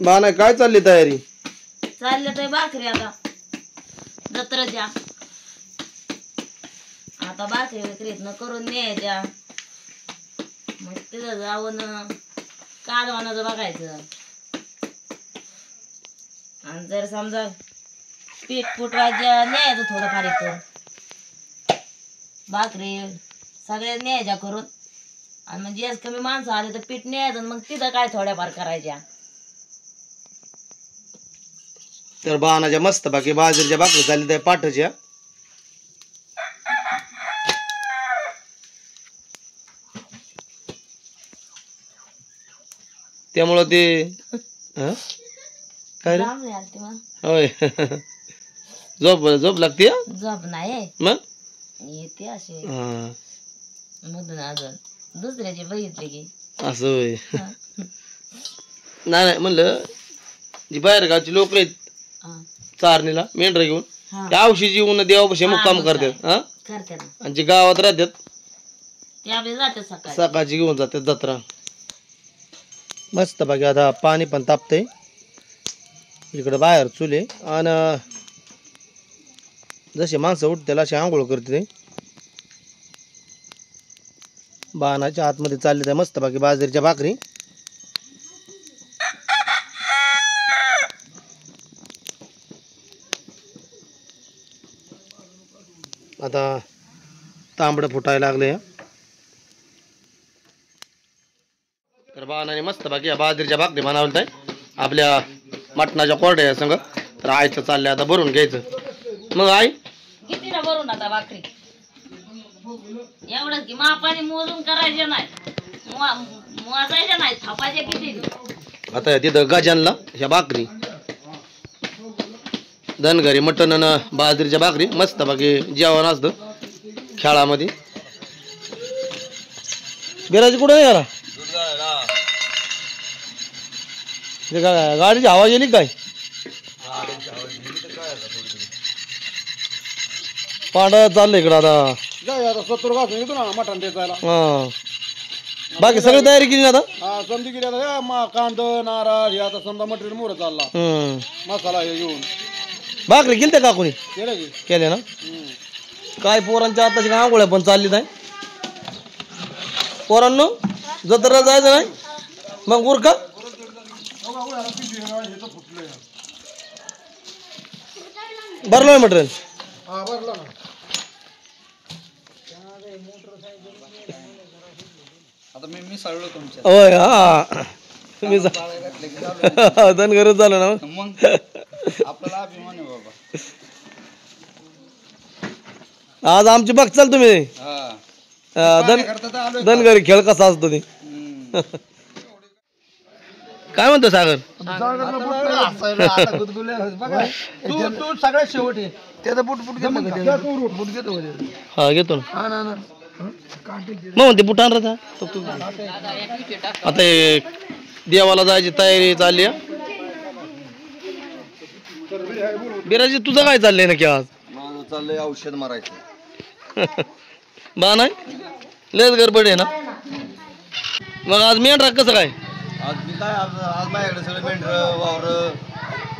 बाना काय चालली तयारी? चालले तर भाकरी आता जत्राच्या. आता भाकरी विक्रीतनं करून न्यायच्या. मग तिथं जाऊन कालवानाचं बघायचं. आणि जर समजा पीठ फुटवायचं न्यायचं थोडंफार इथं भाकरी सगळ्या न्यायच्या करून. आणि मग जास्त कमी माणसं आले तर पीठ न्यायचं मग तिथं काय थोड्याफार करायच्या. तर बाणाच्या मस्त बाकी बाजरीच्या भाकरी चालली त्या पाठच्या. त्यामुळं ते हं? काय रे? लांब आलती मग होय. झोप लागते झोप नाही मग येते असे हा मधून अजून दुसऱ्याचे बघितले की असं होय. नाही म्हणलं जी बाहेरगावची लोक आहेत चारणीला मेंढर घेऊन त्या औषधी येऊन देवापाशी मुक्काम करतात हा करते ना. आणि जे गावात राहतात त्यावेळी जाते सकाळी सकाळची घेऊन जातात जत्रा. मस्त बाकी आता पाणी पण तापतंय इकडे बाहेर चुले. आणि जसे माणसं उठतील अशी आंघोळ करते. बाणाच्या आतमध्ये चालले त्या मस्त बाकी बाजरीच्या भाकरी. आता तांबडं फुटायला लागले. तर बाणाने मस्त बाकी बाजरीच्या भाकरी बनवत आहे आपल्या मटणाच्या कोरड्या संग. तर आईचं चाललंय आता भरून घ्यायचं. मग आई किती ना भरून आता भाकरी एवढंच की मापाने मोजून करायचे नाही मोजायचे नाही थापायचे किती. आता तिथं गजानला ह्या भाकरी धनगरी मटण आणि बाजरीच्या भाकरी मस्त बाकी जेवण असतं खेळामध्ये. बिराजी कुठे गेला? गाडीची आवाज येईल काय? पांढरा चाललंय इकडं आता. मटण द्यायला हा बाकी सगळी तयारी केली ना आता. संधी केली आता कांद नारळ हे आता समजा मटेरियल मोर चालला मसाला हे घेऊन भाकरी केली का कोणी केलं की केले ना. काय पोरांच्या आताची काय आंघोळ्या पण चालली नाही. पोरांनो जत्रा जायचं नाही मग उरका भरलोय मटेरियल. हा बरला ना. आता मी सळलो तुमच्या. होय हा तुम्ही धनगरच झालं ना मग आपल्याला अभिमान आहे बाबा. आज आमची बघ चाल तुम्ही धनगरी खेळ कसा असतो ते. काय म्हणतो सागर? तू सगळ्यात शेवट आहे त्याचा बुट बुट घेतो हा घेतो ना. मग म्हणते बुटान राहता आता हे देवाला जायची तयारी चालली. बिराजी तुझं काय चाललंय नक्की आज? माझं चाललंय औषध मारायचं. बा नाही लयच गडबड आहे ना. मग आज मेंढरा कसं काय? आज मी काय आज माझ्याकडे सगळे मेंढर वावर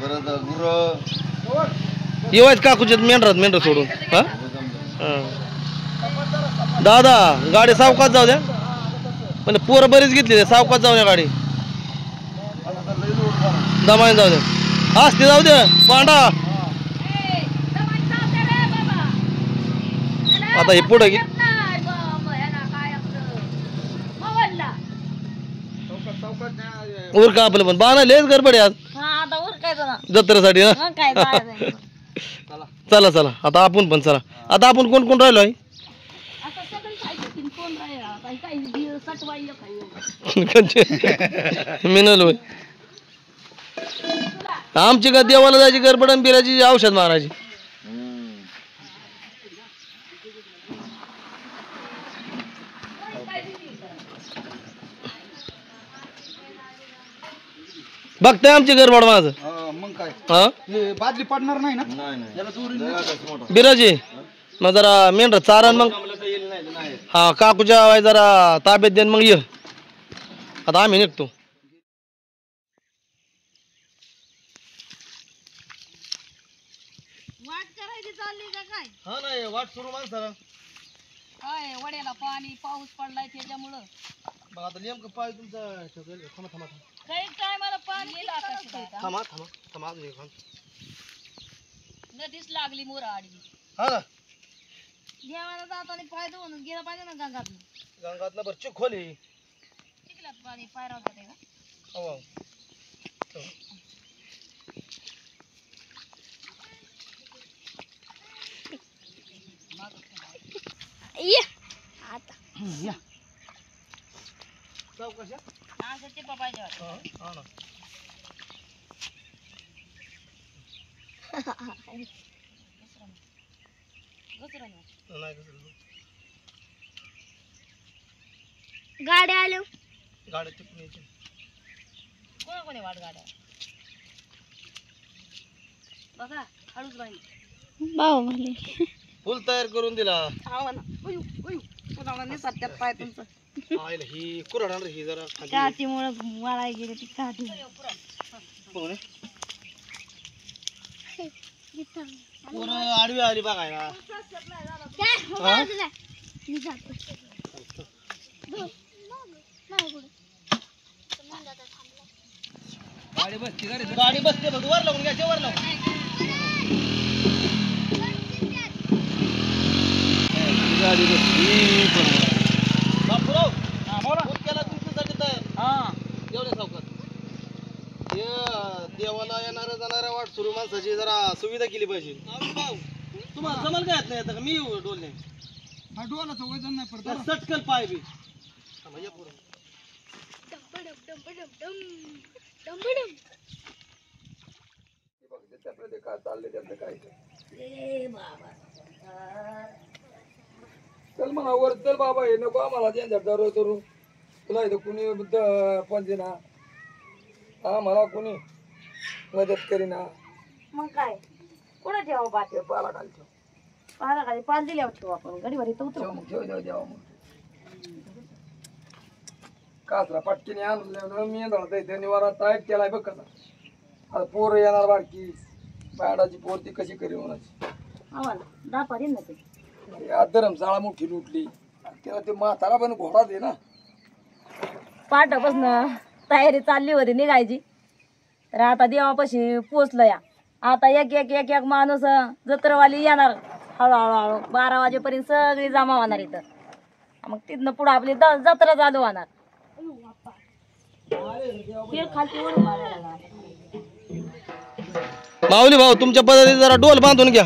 परत गुरं येवायच काकूच्यात मेंढर सोडून हा दादा गाडी सावकाश जाऊ द्या. म्हणजे पोरं बरीच घेतली सावकाश जाऊ द्या गाडी दमाने जाऊ द्या. असते जाऊ द्या पांडा. आता हे पुढे घे उरका आपलं पण बाणा लेच गडबड आज जत्रेसाठी ना. चला चला आता आपण पण चला. आता आपण कोण कोण राहिलो आहे? मिनल आमची का देवाला जायची गडबड आणि बिराची औषध मारायची. बघताय आमची गडबड माझं. मग काय हा बादली पडणार नाही ना बिराजी. मग जरा मेंढर चारण मग हा काकूच्या वाय जरा ताब्यात देन मग ये. आता आम्ही निघतो. वाट सुरू माणसाला. काय वड्याला पाणी पाऊस पडलाय त्याच्यामुळं मग आता नेमकं पाय तुमचा थांबा थांबा काही टायमाला पाणी थांबा थांबा थांबा अजून एक थांब. नदीच लागली मोरा आडवी हा ना देवाला जाताना पाय धुवून गेला पाहिजे ना गंगात गंगातला बरं चिक खोली. चिखलात पाणी पाय राहत का हो या चौकशा असं टिपा पाहिजे हा ना नाही कसं गाड्या आलो गाड्या तिकडून यायची. कोणा कोणी वाट गाड्या बघा हळूच बाई फुल तयार करून दिला. पुन्हा सत्यात पाय तुमचं आईला ही कुऱ्हाड ही जरा खाली काठीमुळे मला गेली ती काठी कोण पोरं आडवी आली बघायला. हा? गाडी बसते बघ वर लावून घ्या वर लावून गाडी बसली. बापूराव फोन केला तुमच्यासाठी तयार एवढ्या सावकाश हे देवाला येणाऱ्या जाणाऱ्या वाट सुरू माणसाची जरा सुविधा केली पाहिजे. तुम्हाला जमल काय नाही आता का मी येऊ डोलने वजन नाही पडत सटकल पाय बी चल म्हणा वर चल बाबा हे नको आम्हाला झंझट करू तुला इथं कुणी पण देना आम्हाला कुणी मदत करीना. मग काय कुठं ठेवा पाठ पाला खाली ठेव पाहा खाली पाल दिल्यावर ठेवू आपण गडीवर इथं उतरू ठेव देवा मग कासरा पटकीने आणलं मी येणार निवारा टाईट केलाय बघ कसा आता पोरं येणार बारकी बाडाची पोर ती कशी करी होण्याची आम्हाला दापा देईन ना ते या धरमशाळा मोठी लुटली त्याला ते म्हातारा पण घोडा दे ना. पाठापासून तयारी चालली होती निघायची तर आता देवापाशी पोचलं या आता एक एक एक एक माणूस जत्रवाली येणार हळूहळू 12 वाजेपर्यंत सगळी जमा होणार इथं मग तिथनं पुढं आपली जत्रा चालू होणार खालची उडी मारायला. माऊली भाऊ तुमच्या पद्धतीने जरा डोल बांधून घ्या.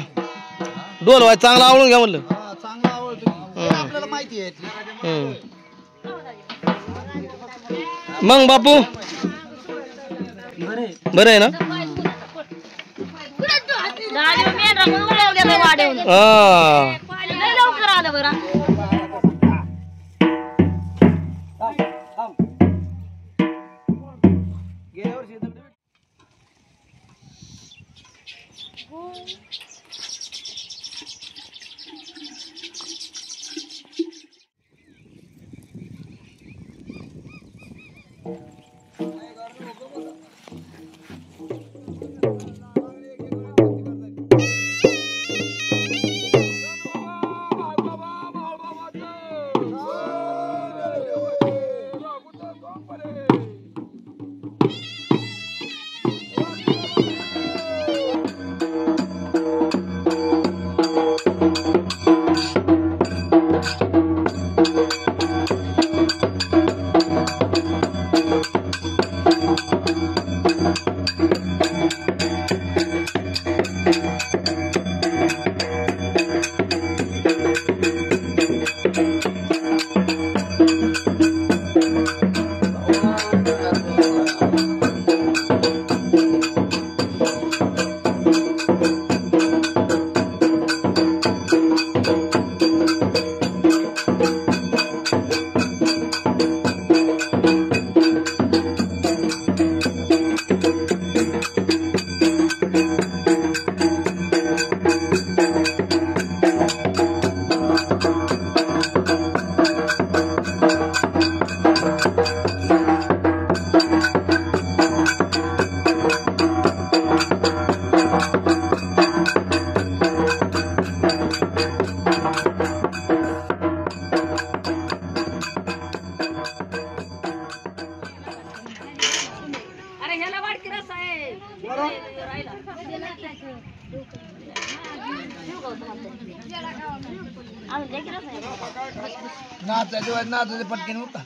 डोल व्हाय चांगला आवळून घ्या म्हणलं. चांगला आवडतो आपल्याला माहिती आहे. मग बापू बरं आहे ना. लवकर आलं बरं गेल्या वर्षी Thank you. नाचायचं नाचायचं पटकन होता.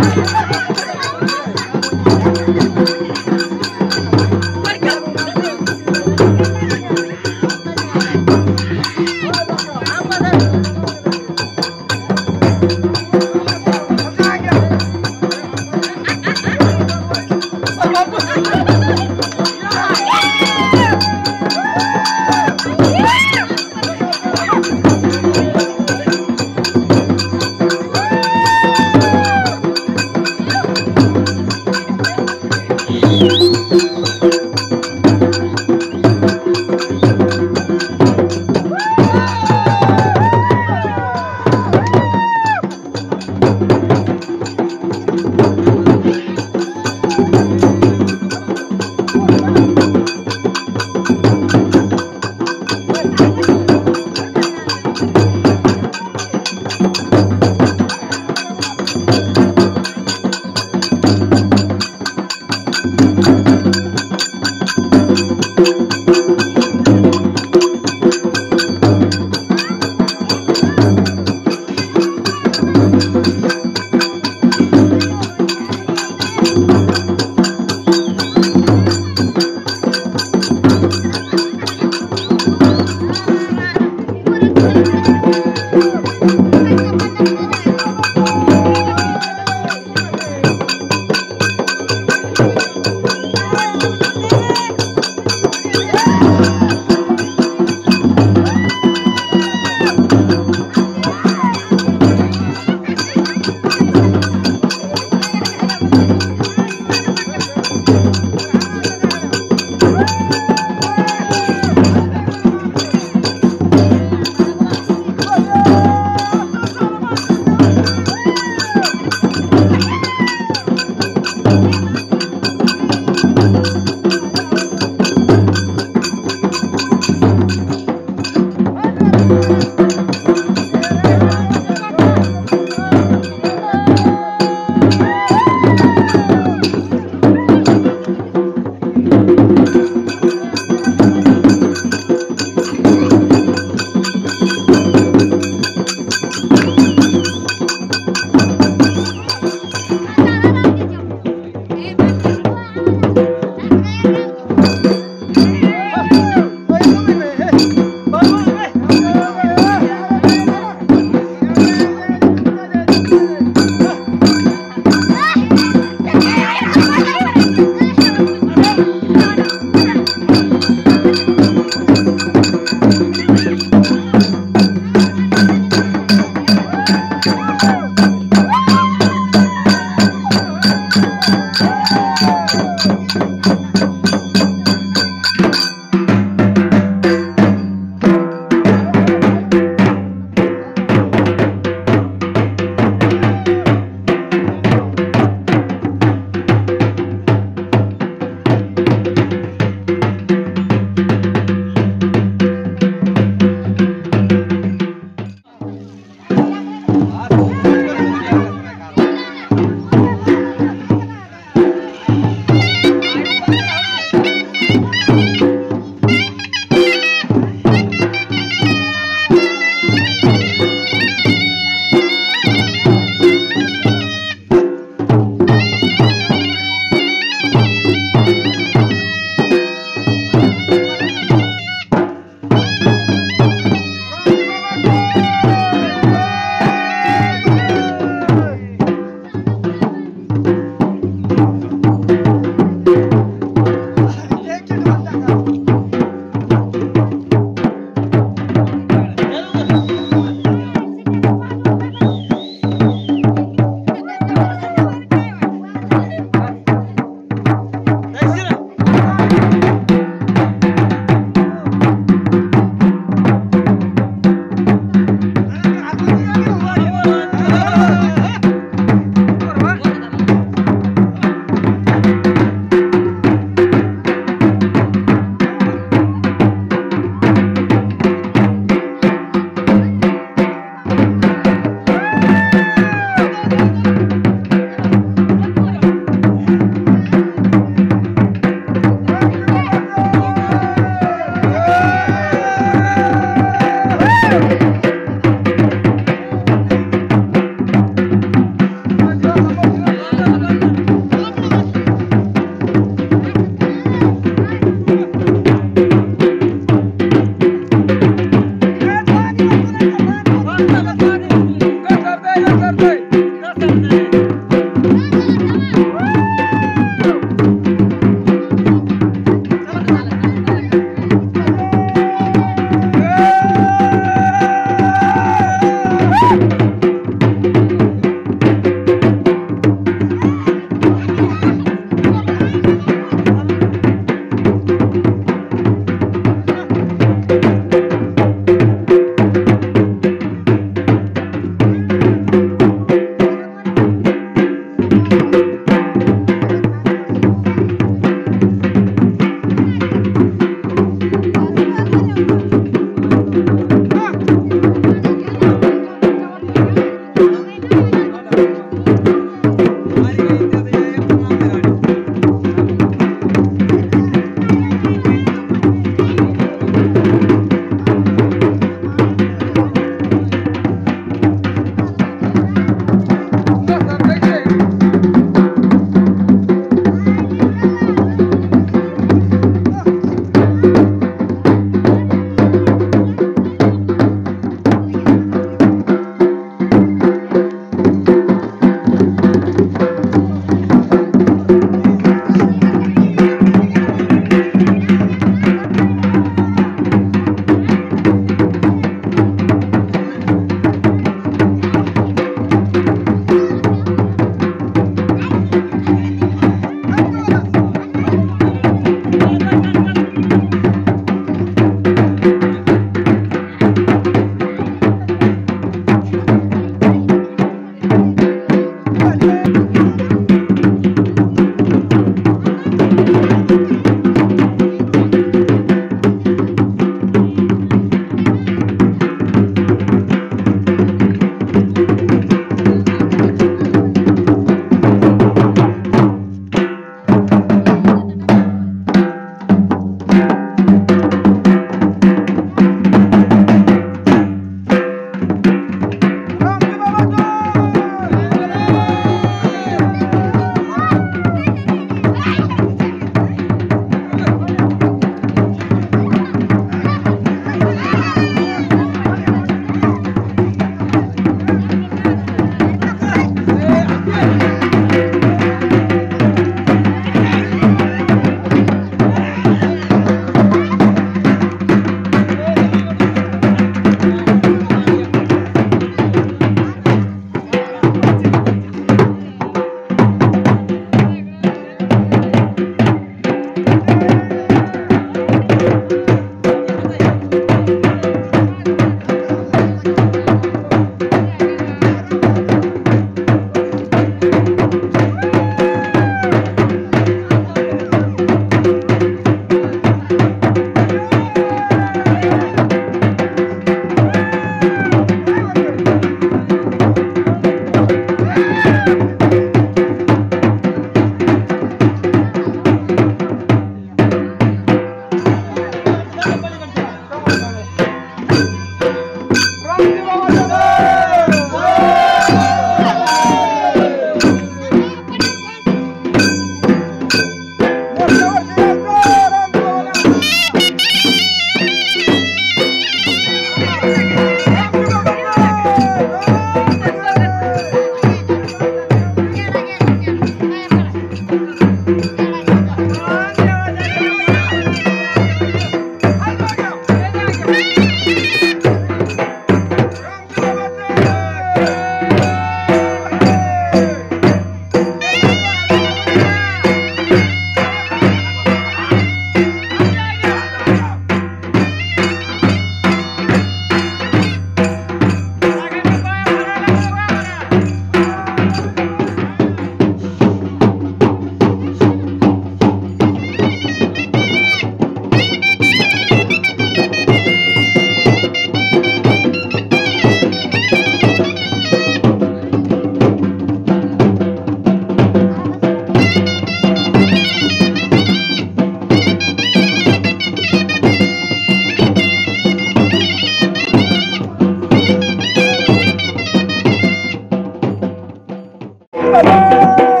Bye-bye.